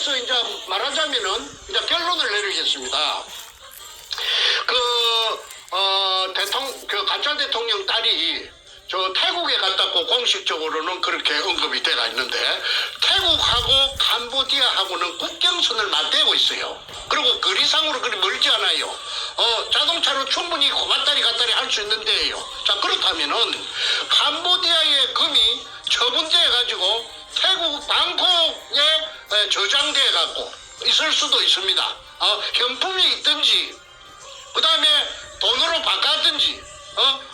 그래서 이제 말하자면은 이제 결론을 내리겠습니다. 그 가짜 대통령 딸이 저 태국에 갔다고 공식적으로는 그렇게 언급이 돼가 있는데 태국하고 캄보디아하고는 국경선을 맞대고 있어요. 그리고 거리상으로 그리 멀지 않아요. 자동차로 충분히 왔다리 갔다리 할 수 있는데요. 자, 그렇다면은 캄보디아의 금이 처분돼 가지고 태국 방콕에 저장돼 갖고 있을 수도 있습니다. 현품이 있든지 그 다음에 돈으로 바꿨든지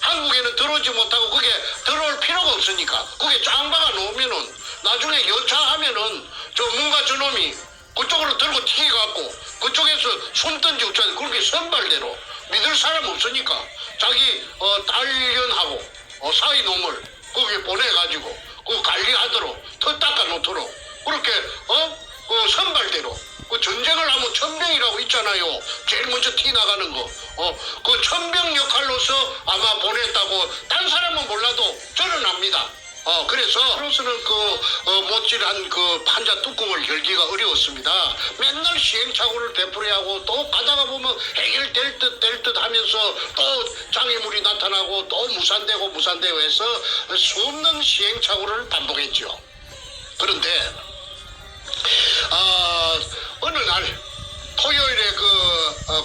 한국에는 들어오지 못하고 그게 들어올 필요가 없으니까 그게 짱 박아 놓으면은 나중에 여차하면은 저 문가 저놈이 그쪽으로 들고 튀겨갖고 그쪽에서 숨든지 어쩌든지 그렇게 선발대로 믿을 사람 없으니까 자기 딸년하고 사위 놈을 거기에 보내가지고 그 관리하도록 터 닦아 놓도록 그렇게 그 선발대로 그 전쟁을 하면 천병이라고 있잖아요. 제일 먼저 티 나가는 거. 그 천병 역할로서 아마 보냈다고 딴 사람은 몰라도 저는 압니다. 그래서 그로서는 못질한 그 판자 뚜껑을 열기가 어려웠습니다. 맨날 시행착오를 되풀이하고 또 가다가 보면 해결될 듯 될 듯 하면서 또 장애물이 나타나고 또 무산되고 해서 수없는 시행착오를 반복했죠. 그런데 어느 날 토요일에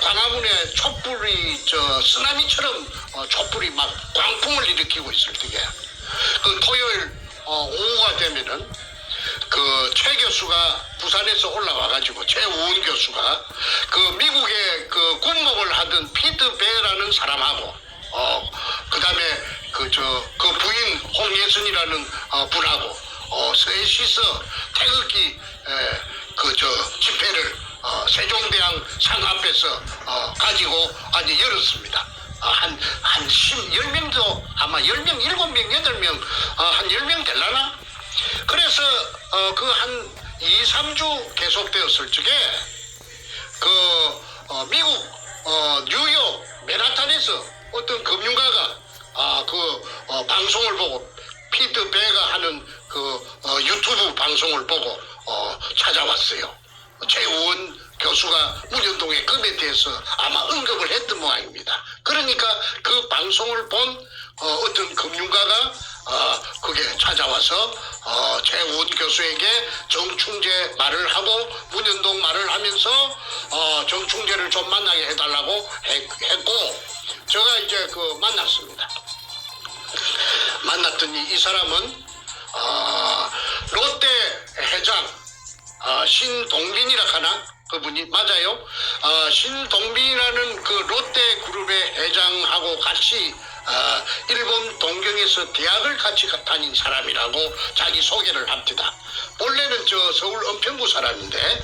광화문에 촛불이 쓰나미처럼 촛불이 막 광풍을 일으키고 있을 때에 그 토요일 오후가 되면은 그 최 교수가 부산에서 올라와가지고 최우은 교수가 그 미국의 그 군목을 하던 피트 베라는 사람하고 그 다음에 그 부인 홍예순이라는 분하고 셋이서 태극기 집회를 세종대왕 상 앞에서 가지고 아주 열었습니다. 한 10명도 아마 10명, 7명, 8명 한 10명 될라나? 그래서 그 한 2, 3주 계속되었을 적에 미국 뉴욕 맨하탄에서 어떤 금융가가 방송을 보고 피트 베가 하는 유튜브 방송을 보고 찾아왔어요. 최우원 교수가 문현동의 금에 대해서 아마 언급을 했던 모양입니다. 그러니까 그 방송을 본 어떤 금융가가 그게 찾아와서 최우원 교수에게 정충제 말을 하고 문현동 말을 하면서 정충제를 좀 만나게 해달라고 했고 제가 이제 만났습니다. 만났더니 이 사람은 롯데 회장 신동빈이라 하나? 그분이 맞아요. 신동빈이라는 그 롯데 그룹의 회장하고 같이 일본 동경에서 대학을 같이 다닌 사람이라고 자기 소개를 합니다. 본래는 서울 은평구 사람인데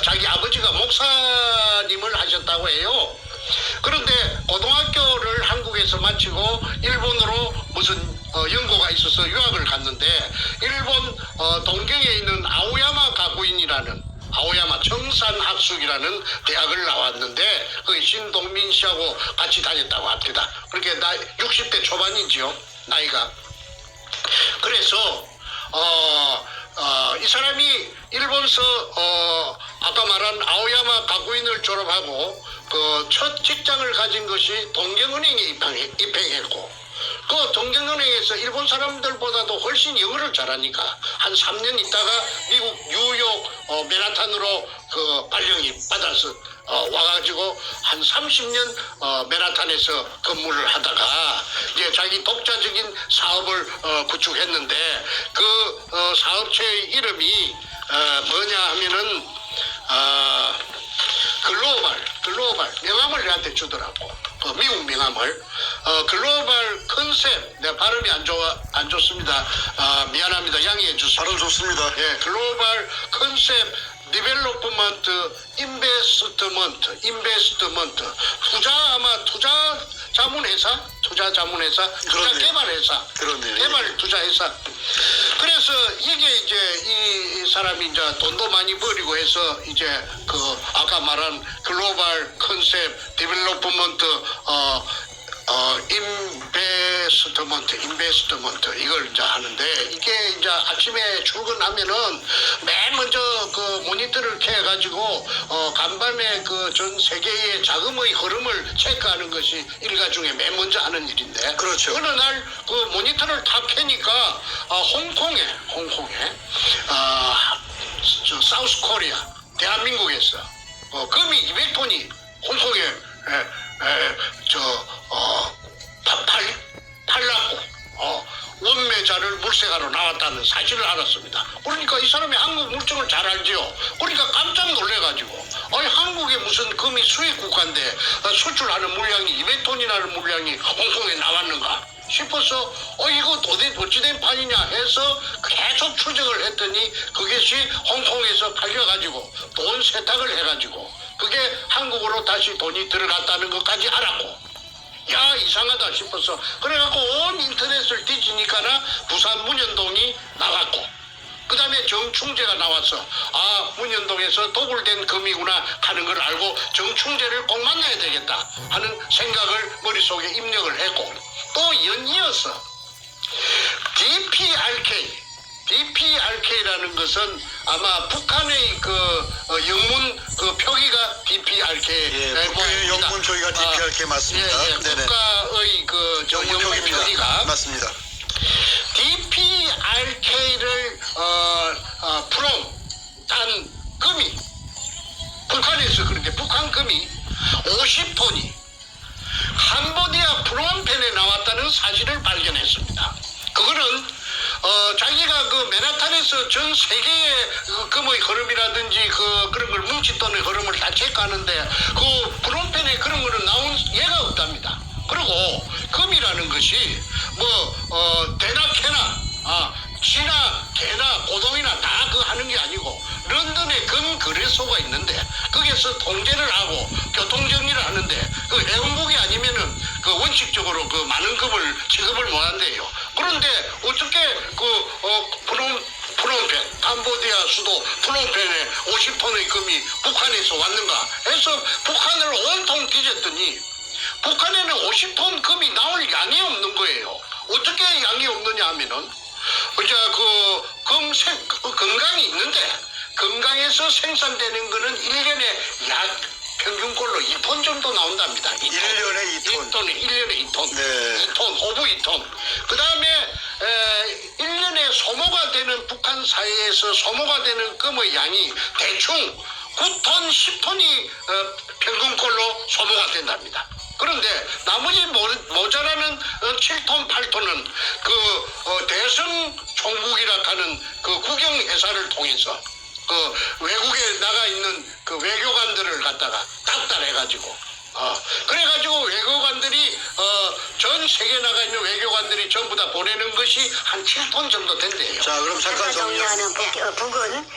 자기 아버지가 목사님을 하셨다고 해요. 그런데 고등학교를 한국에서 마치고 일본으로 무슨 연고가 있어서 유학을 갔는데 일본 동경에 있는 아오야마 가구인이라는 아오야마 청산학숙이라는 대학을 나왔는데 그 신동민 씨하고 같이 다녔다고 합니다. 그렇게 60대 초반이지요, 나이가. 그래서 이 사람이 일본서 아까 말한 아오야마 가구인을 졸업하고 그 첫 직장을 가진 것이 동경은행에 입행했고 그 동경은행에서 일본 사람들보다도 훨씬 영어를 잘하니까 한 3년 있다가 미국 뉴욕 맨하탄으로 발령이 받아서 와가지고 한 30년 맨하탄에서 근무를 하다가 이제 자기 독자적인 사업을 구축했는데 그 사업체의 이름이 뭐냐 하면은 글로벌 명함을 내한테 주더라고. 미국 명함을 글로벌 컨셉 내 발음이 안 좋습니다. 미안합니다. 양해해 주세요. 발음 좋습니다. 예, 글로벌 컨셉 디벨로프먼트 인베스트먼트 투자 자문회사 투자 개발회사 그렇네요. 개발 투자회사. 그래서 이게 이제 이 사람이 이제 돈도 많이 벌이고 해서 이제 아까 말한 글로벌 컨셉 디벨로프먼트 인베스트먼트 이걸 이제 하는데 이게 이제 아침에 출근하면은 맨 먼저 그 모니터를 켜가지고 간밤에 그 전 세계의 자금의 흐름을 체크하는 것이 일가 중에 맨 먼저 하는 일인데. 그렇죠. 어느 날 그 모니터를 다 켜니까 홍콩에 저 사우스 코리아 대한민국에서 금이 200톤이 홍콩에 팔랐고 원매자를 물색하러 나왔다는 사실을 알았습니다. 그러니까 이 사람이 한국 물정을 잘 알지요. 그러니까 깜짝 놀래가지고 아니 한국에 무슨 금이 수입 국가인데 수출하는 물량이 200톤이라는 물량이 홍콩에 나왔는가 싶어서 이거 도대체 어찌된 판이냐 해서 계속 추적을 했더니 그것이 홍콩에서 팔려가지고 돈 세탁을 해가지고 그게 한국으로 다시 돈이 들어갔다는 것까지 알았고 야 이상하다 싶어서 그래갖고 온 인터넷을 뒤지니까나 부산 문현동이 나왔고 그 다음에 정충재가 나와서 문현동에서 도굴된 금이구나 하는 걸 알고 정충재를 꼭 만나야 되겠다 하는 생각을 머릿속에 입력을 했고 또 연이어서 DPRK라는 것은 아마 북한의 그 영문 그 표기가 DPRK 국가의 영문 표기가 DPRK 맞습니다. 예, 국가의 그 영문 표기가 맞습니다. DPRK를 딴 금이 북한에서 그런데 북한 금이 50톤이 캄보디아 프놈펜에 나왔다는 사실을 발견했습니다. 그거는 자기가 그 맨하탄에서 전 세계의 그 금의 흐름이라든지 그런 걸 뭉칫돈의 흐름을 다 체크하는데 그 프놈펜에 그런 거는 나온 예가 없답니다. 그리고 금이라는 것이 대나 캐나 지나 개나 고동이나 다 그 하는 게 아니고 런던에 금 거래소가 있는데 거기에서 통제를 하고 교통정리를 하는데 그 해운국이 아니면은 그 원칙적으로 그 많은 금을 취급을 못 한대요. 그런데 어떻게 프놈펜 캄보디아 수도 프놈펜에 50톤의 금이 북한에서 왔는가 해서 북한을 온통 뒤졌더니 북한에는 50톤 금이 나올 양이 없는 거예요. 어떻게 양이 없느냐 하면은 이제 금강이 있는데 금강에서 생산되는 거는 1년에 약 평균꼴로 2톤 정도 나온답니다. 1년에 2톤. 1년에 2톤. 네. 2톤, 호부 2톤. 그 다음에 1년에 소모가 되는 북한 사회에서 소모가 되는 금의 양이 대충 9톤, 10톤이 평균꼴로 소모가 된답니다. 그런데 나머지 모자라는 7톤, 8톤은 대성 총국이라 하는 그 국영회사를 통해서 외국에 나가 있는 그 외교관들을 갖다가 닥달해가지고 그래가지고 외교관들이 전 세계에 나가 있는 외교관들이 전부 다 보내는 것이 한 7톤 정도 된대요. 자, 그럼 잠깐 정리하는 북은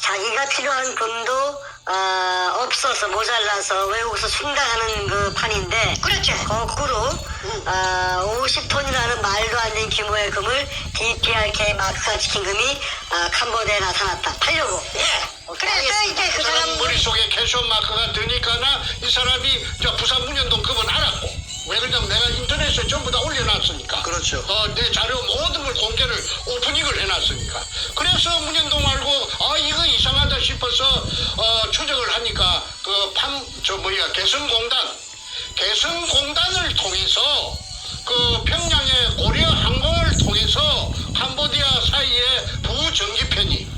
자기가 필요한 금도 없어서 모자라서 외국에서 순당하는 그 판인데 그렇죠. 거꾸로 50톤이라는 말도 안 되는 규모의 금을 DPRK 마크가 찍힌 금이 캄보디아에 나타났다. 팔려고. 그래서 이제 그 사람 머릿속에 캐쇼 마크가 드니까나 이 사람이 부산 문현동 금은 알았고 왜 그러냐면 내가 인터넷에 전부 다 올려놨으니까. 그렇죠. 내 자료 모든 걸 공개를 오프닝을 해놨으니까. 그래서 문현동 알고 이거 이상하다 싶어서 추적을 하니까 개성공단을 통해서 그 평양의 고려 항공을 통해서 캄보디아 사이에 부전기편이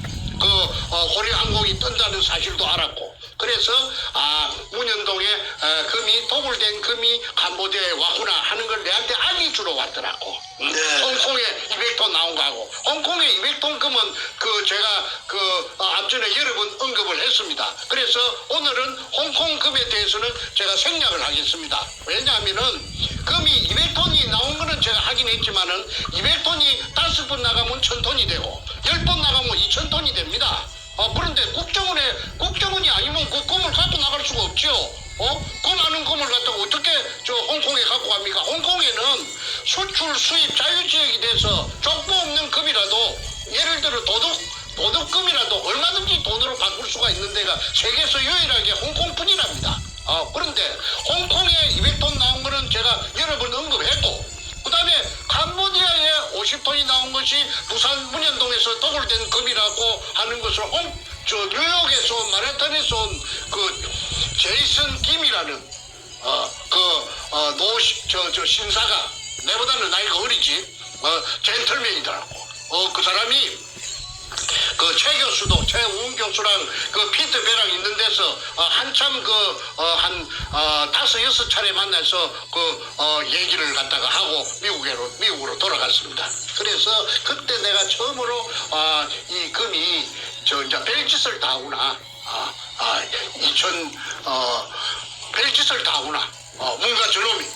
고려 항공이 뜬다는 사실도 알았고 그래서 문현동에 금이 도굴된 금이 캄보디아에 왔구나 하는 걸 내한테 알리 주러 왔더라고. 네. 홍콩에 200톤 나온 거하고 홍콩에 200톤 금은 제가 앞전에 여러 번 언급을 했습니다. 그래서 오늘은 홍콩 금에 대해서는 제가 생략을 하겠습니다. 왜냐하면은 금이 200톤이 나온 거는 제가 하긴 했지만은 200톤이 5번 나가면 1000톤이 되고 10번 나가면 2000톤이 됩니다. 그런데 국정원이 아니면 그 금을 갖고 나갈 수가 없죠. 그 많은 금을 갖다가 어떻게 홍콩에 갖고 갑니까? 홍콩에는 수출 수입 자유지역이 돼서 족보 없는 금이라도 예를 들어 도둑금이라도 얼마든지 돈으로 바꿀 수가 있는 데가 세계에서 유일하게 홍콩뿐이랍니다. 그런데 홍콩에 200톤 나온 거는 제가 여러 번 언급했고, 그 다음에 캄보디아에 50톤이 나온 것이 부산 문현동에서 도굴된 금이라고 하는 것을 뉴욕에서 온, 마레탄에서 온 그 제이슨 김이라는 신사가, 내보다는 나이가 어리지, 젠틀맨이더라고. 그 사람이 그 최 교수도, 최우은 교수랑 그 피트 배랑 있는 데서 한참 한 5-6차례 만나서 얘기를 갖다가 하고 미국으로 돌아갔습니다. 그래서 그때 내가 처음으로 이 금이 이제 별짓을 다 하구나. 별짓을 다 하구나. 뭔가 저놈이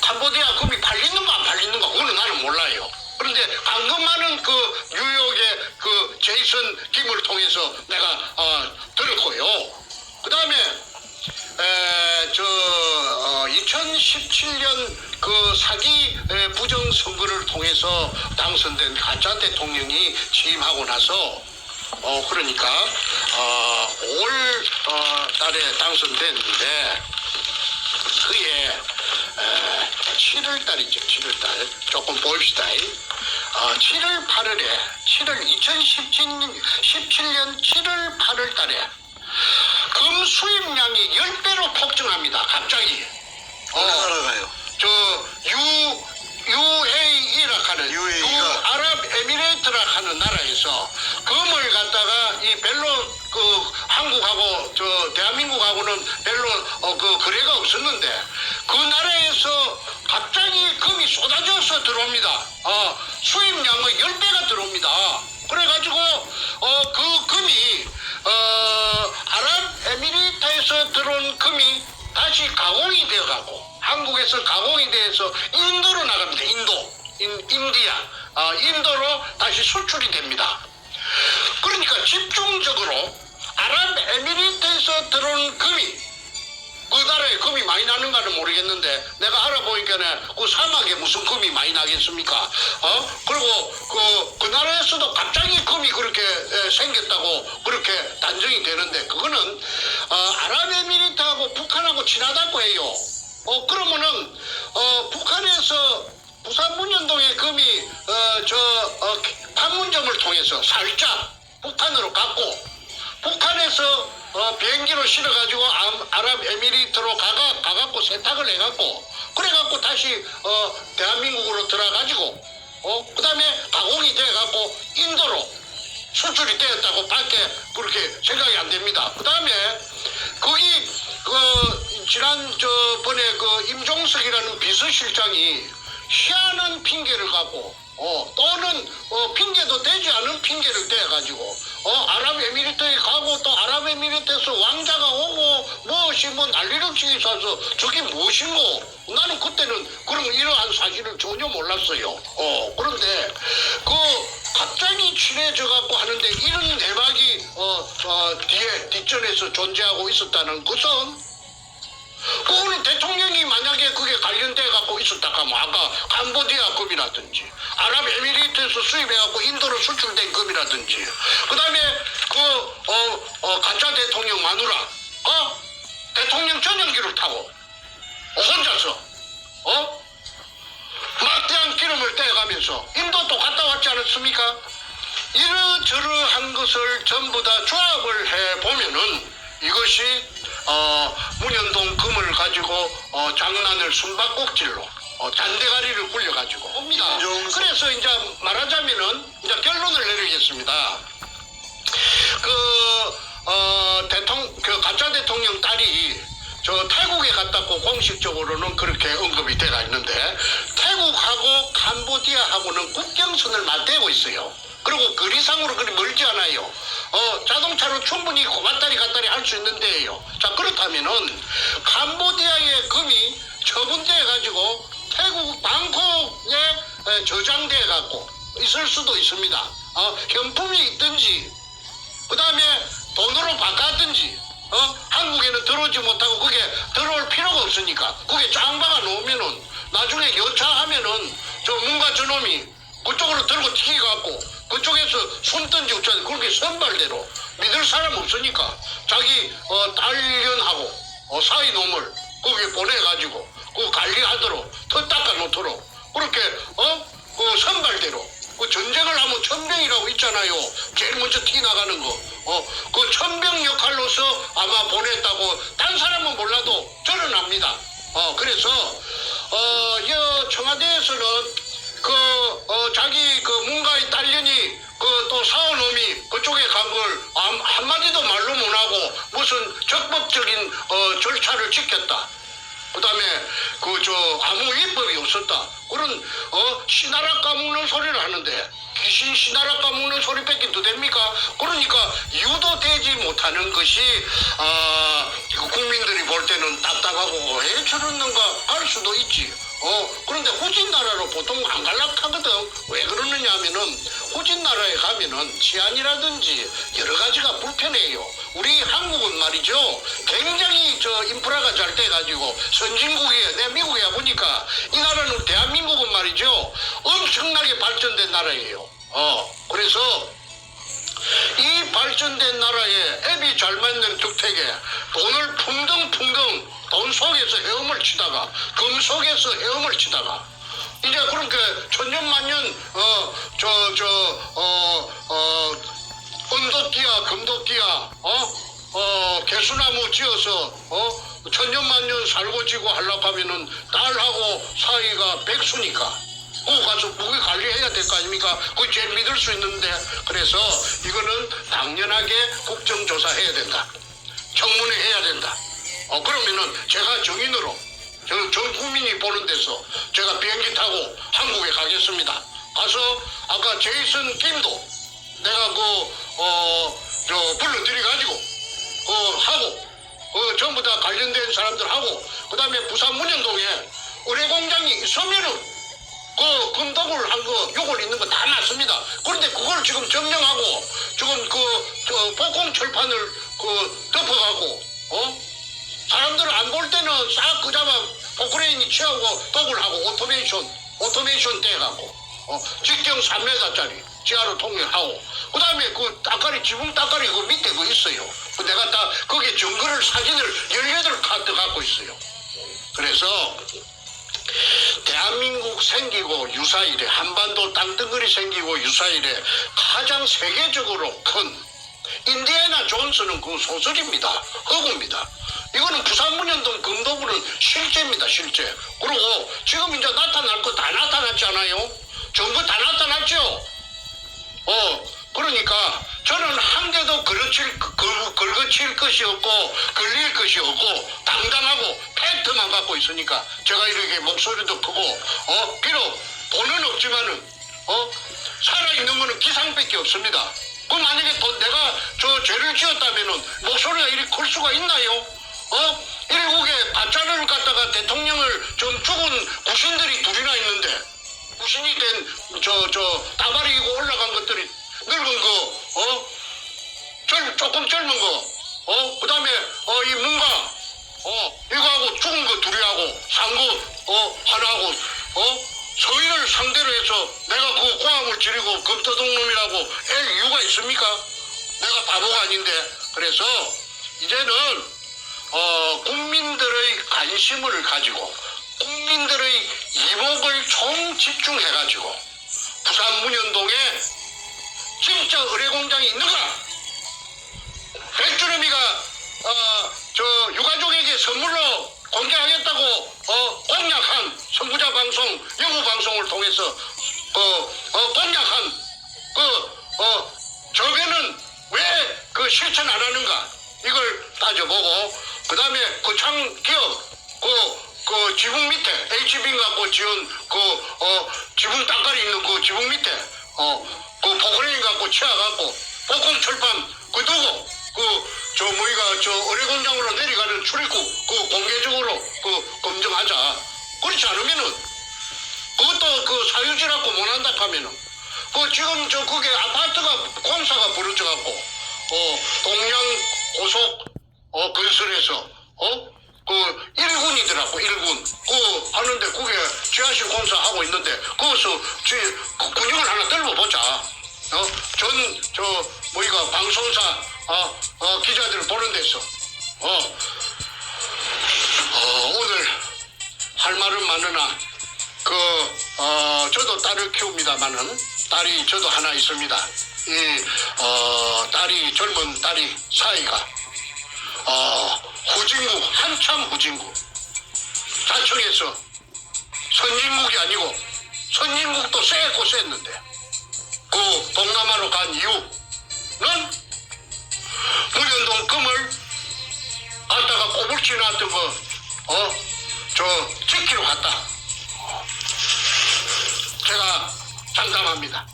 캄보디아 금이 팔리는가 안 팔리는가 그거는 나는 몰라요. 그런데 방금 많은 그 뉴욕의 그 제이슨 김을 통해서 내가 들었고요. 그 다음에 2017년 그 사기 부정선거를 통해서 당선된 가짜 대통령이 취임하고 나서 그러니까 5월 달에 당선됐는데 그해 7월 달이죠. 7월 달. 조금 봅시다. 7월 8월에 2017년 7월 8월 달에 금 수입량이 10배로 폭증합니다. 갑자기. 어느 나라 가요? UAE라 하는 아랍에미레이트라 하는 나라에서 금을 갖다가 이 별로 한국하고 대한민국하고는 별로 거래가 없었는데 그 나라에서 갑자기 금이 쏟아져서 들어옵니다. 수입량의 10배가 들어옵니다. 그래가지고 그 금이 아랍에미레이트에서 들어온 금이 다시 가공이 되어가고 한국에서 가공이 돼서 인도로 나갑니다. 인도로 다시 수출이 됩니다. 그러니까 집중적으로 아랍에미리트에서 들어온 금이, 그 나라에 금이 많이 나는가는 모르겠는데 내가 알아보니까 그 사막에 무슨 금이 많이 나겠습니까? 그리고 그 나라에서도 갑자기 금이 그렇게 생겼다고 그렇게 단정이 되는데 그거는 아랍에미리트하고 북한하고 친하다고 해요. 그러면은 북한에서 부산 문현동의 금이 판문점을 통해서 살짝 북한으로 갔고 북한에서 비행기로 실어가지고 아랍에미리트로 가갖고 세탁을 해갖고 그래갖고 다시 대한민국으로 들어가지고 그 다음에 가공이 돼갖고 인도로 수출이 되었다고 밖에 그렇게 생각이 안 됩니다. 그 다음에 거기 지난번에 임종석이라는 비서실장이 희한한 핑계를 갖고 또는 핑계도 되지 않은 핑계를 대가지고 아랍에미리트에 가고 또 아랍에미리트에서 왕자가 오고 무엇이 난리를 치면서 저게 무엇인고 나는 그때는 그런 이러한 사실을 전혀 몰랐어요. 그런데 갑자기 친해져 갖고 하는데 이런 대박이 뒷전에서 존재하고 있었다는 것은 그거는 대통령이 만약에 그게 관련돼 갖고 있었다 하면 아까 캄보디아 금이라든지 아랍에미리트에서 수입해 갖고 인도로 수출된 금이라든지 그 다음에 가짜 대통령 마누라 대통령 전용기를 타고 혼자서 막대한 기름을 떼가면서 인도도 갔다 왔지 않았습니까? 이러저러한 것을 전부 다 조합을 해보면은 이것이 문현동 금을 가지고 장난을 숨바꼭질로 잔대가리를 굴려가지고 옵니다. 그래서 이제 말하자면은 이제 결론을 내리겠습니다. 가짜 대통령 딸이 태국에 갔다고 공식적으로는 그렇게 언급이 돼가 있는데 태국하고 캄보디아하고는 국경선을 맞대고 있어요. 그리고 거리상으로 그리 멀지 않아요. 자동차로 충분히 왔다리 갔다리 할 수 있는 데예요. 자, 그렇다면은 캄보디아의 금이 처분돼 가지고 태국 방콕에 저장돼 갖고 있을 수도 있습니다. 현품이 있든지 그 다음에 돈으로 바꿨든지 한국에는 들어오지 못하고 그게 들어올 필요가 없으니까 그게 짱 박아 놓으면은 나중에 여차하면은 뭔가 저놈이 그쪽으로 들고 튀겨갖고 그쪽에서 숨든지 어쩌든지 그렇게 선발대로 믿을 사람 없으니까 자기 딸년하고 사이 놈을 거기 보내가지고 그 관리하도록 터 닦아놓도록 그렇게 그 선발대로 그 전쟁을 하면 천병이라고 있잖아요. 제일 먼저 티 나가는 거. 그 천병 역할로서 아마 보냈다고 딴 사람은 몰라도 저는 압니다. 그래서 청와대에서는 자기 문가의 딸년이 또 사오놈이 그쪽에 간 걸 한마디도 말로 못하고 무슨 적법적인 절차를 지켰다. 그 다음에 아무 위법이 없었다. 그런 시나라 까먹는 소리를 하는데 귀신 시나라 까먹는 소리밖에 더 됩니까? 그러니까 유도되지 못하는 것이 국민들이 볼 때는 답답하고 왜 저러는가 할 수도 있지. 그런데 후진 나라로 보통 안 갈락하거든. 왜 그러느냐 하면은 후진 나라에 가면은 치안이라든지 여러 가지가 불편해요. 우리 한국은 말이죠. 굉장히 인프라가 잘 돼가지고 선진국이에요. 내 미국에 보니까 이 나라는 대한민국은 말이죠. 엄청나게 발전된 나라예요. 그래서 이 발전된 나라에 앱이 잘 맞는 주택에 돈을 풍덩풍덩 돈 속에서 헤엄을 치다가 금 속에서 헤엄을 치다가 이제 그렇게 천년만년 은도끼야 금도끼야 개수나무 지어서 천년만년 살고 지고 하려고 하면은 딸하고 사이가 백수니까 그 가서 거기 관리해야 될 거 아닙니까? 그거 제일 믿을 수 있는데 그래서 이거는 당연하게 국정조사해야 된다. 청문회 해야 된다. 그러면은 제가 정인으로 전 국민이 보는 데서 제가 비행기 타고 한국에 가겠습니다. 가서 아까 제이슨 김도 내가 불러들여가지고 하고 전부 다 관련된 사람들 하고 그 다음에 부산 문현동에 의뢰공장이 있으면은 금독을 한 거 요걸 있는 거 다 맞습니다. 그런데 그걸 지금 점령하고 지금 복공 철판을 덮어가고 사람들 안 볼 때는 싹 그자마 포크레인이 취하고 독을 하고 오토메이션 떼가고 직경 3m짜리 지하로 통일하고 그 다음에 지붕 따까리 그 밑에 있어요. 내가 다 거기에 증거를 사진을 18카드 갖고 있어요. 그래서 대한민국 생기고 유사일에 한반도 땅덩어리 생기고 유사일에 가장 세계적으로 큰 인디애나 존스는 그 소설입니다. 허구입니다. 이거는 부산문현동 금도구는 실제입니다. 실제. 그리고 지금 이제 나타날 거 다 나타났잖아요. 전부 다 나타났죠. 그러니까 저는 한 개도 긁어칠 것이 없고 걸릴 것이 없고 당당하고 팩트만 갖고 있으니까 제가 이렇게 목소리도 크고 비록 돈은 없지만은 살아있는 거는 기상밖에 없습니다. 그 만약에 내가 죄를 지었다면은 목소리가 이리 클 수가 있나요? 일국에 가짜를 갖다가 대통령을 좀 죽은 구신들이 둘이나 있는데 구신이 된 따바리고 올라간 것들이 늙은 거 조금 젊은 거 그 다음에 이 문가 이거하고 죽은 거 둘이 하고 산 거 하나하고 서인을 상대로 해서 내가 그 고함을 지르고 금터동놈이라고 할 이유가 있습니까? 내가 바보가 아닌데. 그래서 이제는 국민들의 관심을 가지고 국민들의 이목을 총 집중해가지고 부산 문현동에 진짜 의뢰공장이 있는가? 백주름이가 유가족에게 선물로 공개하겠다고 공약한 선구자 방송, 영우 방송을 통해서 공약한 저변은 왜 실천 안 하는가? 이걸 따져보고 그 다음에 거창 기업 지붕 밑에 HB 갖고 지은 지붕 땅깔이 있는 그 지붕 밑에 포크레인 갖고 치아갖고 복공 철판 두고 의뢰공장으로 내려가는 출입구 공개적으로 검증하자. 그렇지 않으면은 그것도 사유지라고 못한다 하면은 지금 그게 아파트가 공사가 벌어져갖고 동양 고속 건설에서 1군이더라고 1군 하는데 그게 지하실 공사하고 있는데 거기서 근육을 하나 떨궈보자. 방송사 기자들 보는 데서 오늘 할 말은 많으나 저도 딸을 키웁니다마는 딸이 저도 하나 있습니다. 이 딸이 젊은 딸이 사이가 후진국 한참 후진국 자청에서 선진국이 아니고 선진국도 쎄고 쎘는데 그 동남아로 간 이유는 문현동 금을 갖다가 꼬불지 놨던 지키러 갔다. 제가 장담합니다.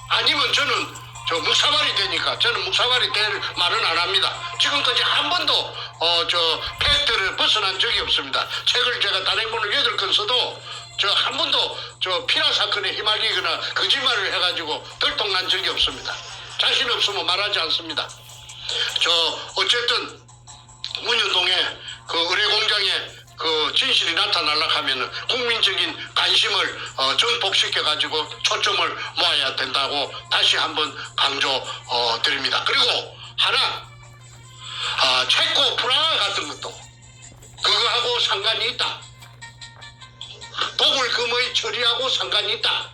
아니면 저는 묵사발이 되니까 저는 묵사발이 될 말은 안 합니다. 지금까지 한 번도 팩트를 벗어난 적이 없습니다. 책을 제가 단행본을 8권 써도 한 번도 피라 사건에 휘말리거나 거짓말을 해가지고 들통난 적이 없습니다. 자신 없으면 말하지 않습니다. 어쨌든 문현동에 그 의뢰공장에 그 진실이 나타나려고 하면은 국민적인 관심을 전복시켜가지고 초점을 모아야 된다고 다시 한번 강조 드립니다. 그리고 하나, 체코 프라하 같은 것도 그거하고 상관이 있다. 도굴금의 처리하고 상관이 있다.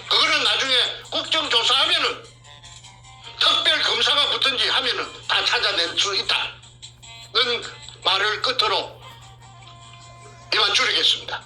그거는 나중에 국정조사하면은 특별 검사가 붙든지 하면은 다 찾아낼 수 있다. 는 말을 끝으로 이만 줄이겠습니다.